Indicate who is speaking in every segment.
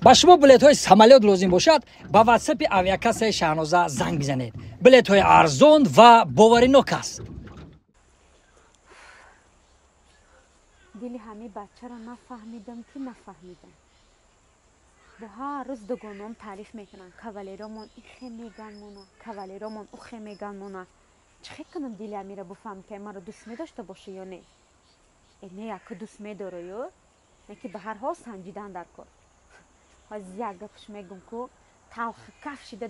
Speaker 1: با شما بلیط های سمالیات لازم باشد با واتساپ آویاکاس شاهنازه زنگ بزنید. بلیط های ارزان و باورناک است.
Speaker 2: دلی همه بچه را نفهمیدم که نفهمیدم. با هر روز دوگانم تعریف میکنن کاوالیرامون این میگن مونا کاوالیرامون اخ میگن مونا. چه کنم دلی همه را بفهم که مرا دوست میداشته باشه یا نه. اینه یک دوست میداره یا نه که به هر حال سنجیدن در کار. از یک گپش میگم که تلخ کفشیده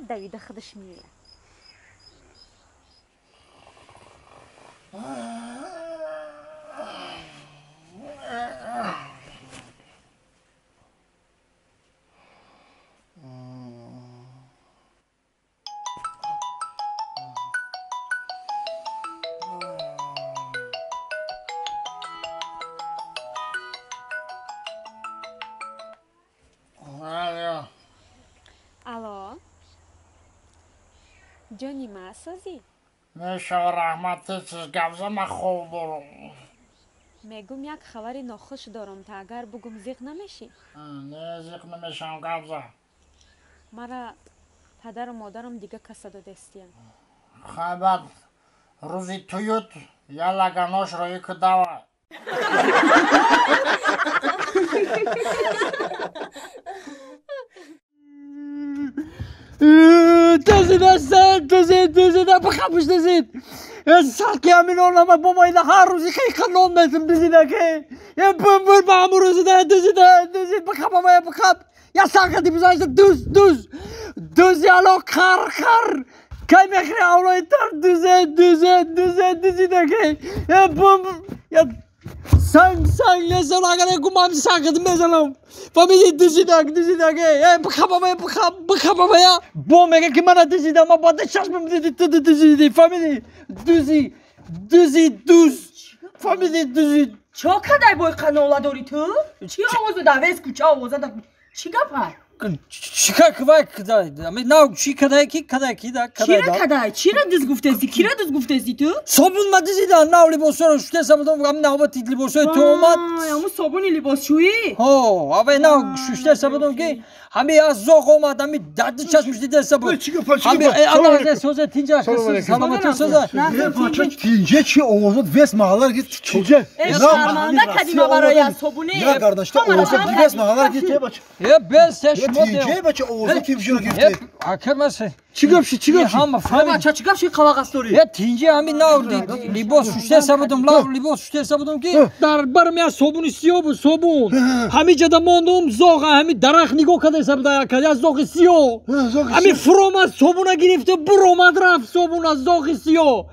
Speaker 2: دویده خودش میره. الو جانی مسازی
Speaker 3: میشه رحمتی چیز گفزه من خوب برم
Speaker 2: میگم یک خبری ناخوش دارم تا اگر بگم زیق نمیشی
Speaker 3: نه زیق نمیشم گفزه
Speaker 2: مرا پدر و مادرم دیگه کسا دادستیم
Speaker 3: خیبت روزی تویوت یا لگناش روی که دوا
Speaker 1: تزید بخابش تزید سرکی همین اونم با ما اینا هر روزی خیلی خنون میتم تزیده که یه بمبر با همون روزی تزید بخاب یا سرکی بزنید دوز یالو خر که میخری اولای تر تزیده که یه بمبر یا سنگ لیسن اگر گمان ساکت میزنم فهمیدی تزیده که بخاب یا بو میگه که من تزیده ما باید چشمم تزیدی فهمیدی دوز فهمیدی دوزی
Speaker 4: چا کدای بای قنالا داری تو؟ چی آوازو دویز کوچه آوازه دا چی گفت؟
Speaker 1: چی کدای اما نه چی کدای کی دا
Speaker 4: کدای چی را دز گفته ازی کی را دز گفته ازی تو؟
Speaker 1: صابون ما دزیدن نه لیباسو رو شوته سبودم هم نه با لیباسو تو اومد
Speaker 4: اما صابونی لباس شویی
Speaker 1: ها اوه نه شوته سبودم که همه از ذوق اومد همه داد چشمش دیده سبود
Speaker 5: چی گفت
Speaker 1: همه الله سوزه تینجا سلامتی سوزه
Speaker 5: بچه تینجه چی اوزد وست مغالر گیت تینجه
Speaker 4: شرمنده کدیما برای صابونی
Speaker 5: یا گرداشته اوزد وست مغالر گیت بچه
Speaker 1: یه بس
Speaker 5: تینجه بچه اوزد کی بجور گیت
Speaker 1: آخر مسه
Speaker 5: چی گفت
Speaker 1: هم فهم
Speaker 4: بچه چی گفت قوا قصوری
Speaker 1: یه تینجه همین نه لیباس شوته سبودم لیباس شوته سبودم که در برمی صابون سیاه صابون همین جدا موندم ذوق همین درخت نگاه کرده سبوده که از ذوق سیاه همین فروم از صابون گرفته برآمد رفت صابون از ذوق سیاه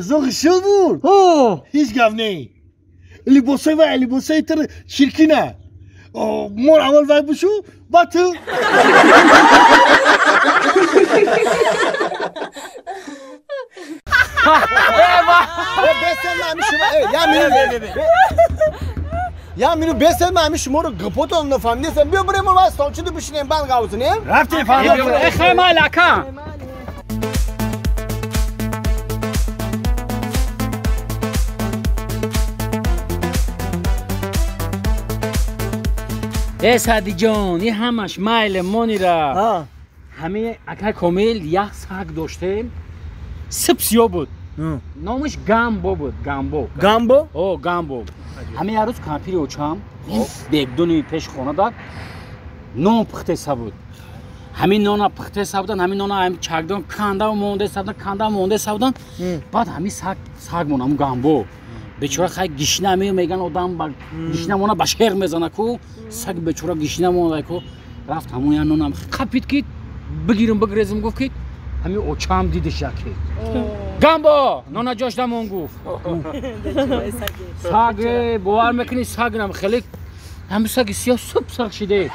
Speaker 5: ذوق صابون
Speaker 1: ها
Speaker 5: هیچ گفت نه لیباسای تر شرکینه مور اول وای بشو با تو یا منو بسن من همیشه شما رو گپوتون نفهمیدم بیا بریم ما استانچه بشینیم بعد قاوزونیم
Speaker 1: رفتیم فهمیدم خیمال اکا سعدی جان این همش مایل مونی را همه اکا کامل یک سگ داشتیم سپسیو بود نامش گامبو بود گامبو همه هر روز کامپیر اوچام دیگدونی پیش خونه داد نون پخته سبود همین نونا پخته سبودن همین نونا همین چاگدان کنده و مونده سبودن بعد همین سگ مون همون گامبو بیچاره خیلی گشنه میگن آدم با گشنه مونه بشهر میزنه کو سگ بیچاره گشنه مونه کو رفت همون یا نونم کپید که بگیرم گفت که همین اوچام دیدش یکی گامبو نونا جاش دمون گفت سگ باور میکنی سگ نم خیلی همین سگ سیاه سگ شده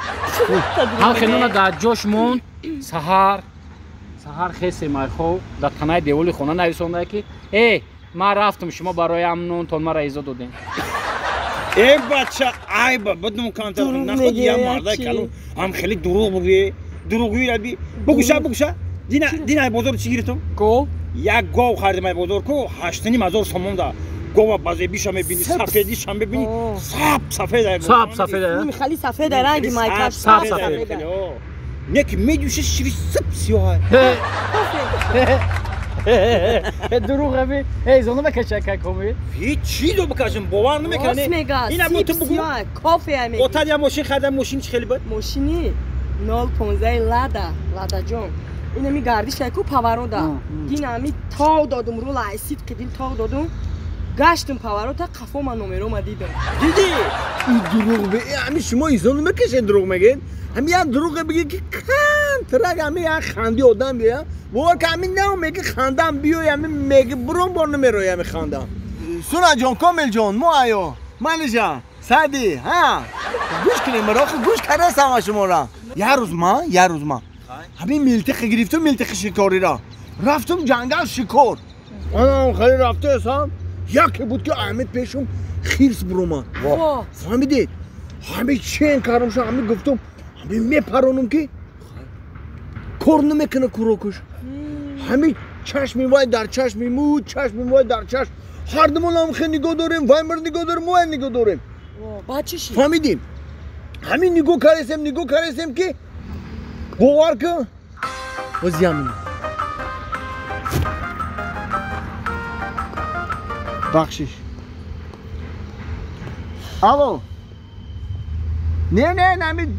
Speaker 1: هم خیلی نونا در جاش مون سهر خیلی مایخو در تنهای دیولی خونه نویسونده که ما رفتم شما برای امنون تون مرا ایزا دادین
Speaker 5: ای بچه عیبه بدون کانتر نخود یا مرده کلو هم خیلی دروغوی ربی بگوشه دینای بازار چی گیرتم؟
Speaker 1: کو؟
Speaker 5: یک گاو خریدم ای بازار کو 8,500 سومون ده گوه بازی بیشم میبینی سفیدیش هم میبینی سفید
Speaker 1: سفید
Speaker 4: خیلی سفید رنگی مایکش
Speaker 1: سفید
Speaker 5: یکی میدوشه شیری سیاه
Speaker 1: دروغه بی ای زنو بکشه که کمی
Speaker 5: هیچ چی رو بکشم باور نمیکنی
Speaker 4: اینا
Speaker 5: تو بگو
Speaker 4: کافه همی
Speaker 5: اوتاد یا ماشین خریدم ماشینش خیلی بود
Speaker 4: ماشینی 015 لادا جون اینا می گردش کو پاورودا دینامی تا دادم رو لایسیت که دین تا دادم گشتم پاورودا قفو من نمره ما دیدم
Speaker 5: دیدی این دروغ به همین شما ایزونو میکشین دروغ میگین همین دروغ بگی که ترک همین خندی آدم بیا باور که همین نه میگه خندم بیو همین میگه برون بار نمیروی همین خندم سونا جان کامل جان ما آیو مالجا سعدی ها گوش کنیم براخ گوش کرده سما شما را یه روز ما همین ملتخ گرفتم ملتخ شکاری را رفتم جنگل شکار آنم خیلی رفته اسام یکی بود که احمد پیشم خیرس برومن فهمیدید همین چین کارم شد همین گفتم همین میپرونم که کار نمیکنه کوروکش همین چشمی وای در چشمی مو چشمی وای در چشم هر دمون هم خیلی نگاه داریم وایمر نگاه داریم وای نگاه داریم
Speaker 4: بچه‌شی
Speaker 5: فهمیدیم همین نگاه کردیم که باور که وزیامین بخشش الو نه همین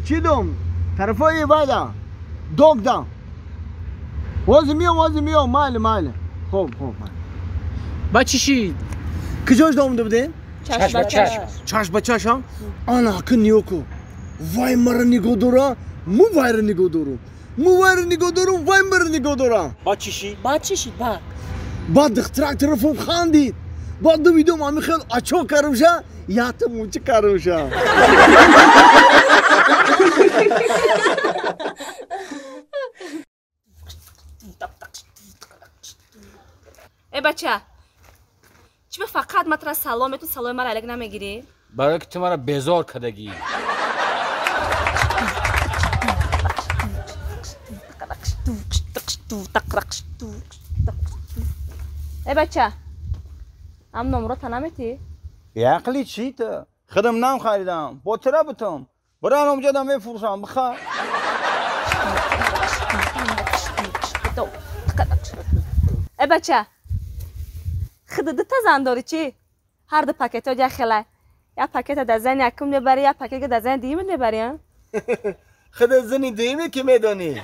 Speaker 5: چی دوم طرفای وایدا دوگ دام وازی میام ماله خوب
Speaker 1: بچشی
Speaker 5: کجاش دومده بودیم؟
Speaker 2: چشم
Speaker 5: به چشم آنا که نیوکو وای مرا نگاه دارم مو وای را نگاه دارم وای مرا نگاه دارم
Speaker 4: بچه‌شی
Speaker 5: بعد دخترک طرفم خاندید بعد دویدم همین خیلی اچو کارم شد یا تو موچه کارم شد
Speaker 2: ای بچه چی فقط مطرح سلامتون سلام مرا الگ نمیگیری؟
Speaker 1: برای که تو مرا بیزار کدگی
Speaker 2: ای بچه هم نمرو تنمیتی؟
Speaker 5: یقلی چی تو؟ خودم نام خریدم با تره بتم برای اونجا دم بفروشم بخواه
Speaker 2: ای بچه خودت تزن داری چی؟ هر دو پاکت ها جخله یا پاکت در زن یکم میبری یا پاکت در زن دیمت میبری
Speaker 5: خود زنی دیمی که میدانی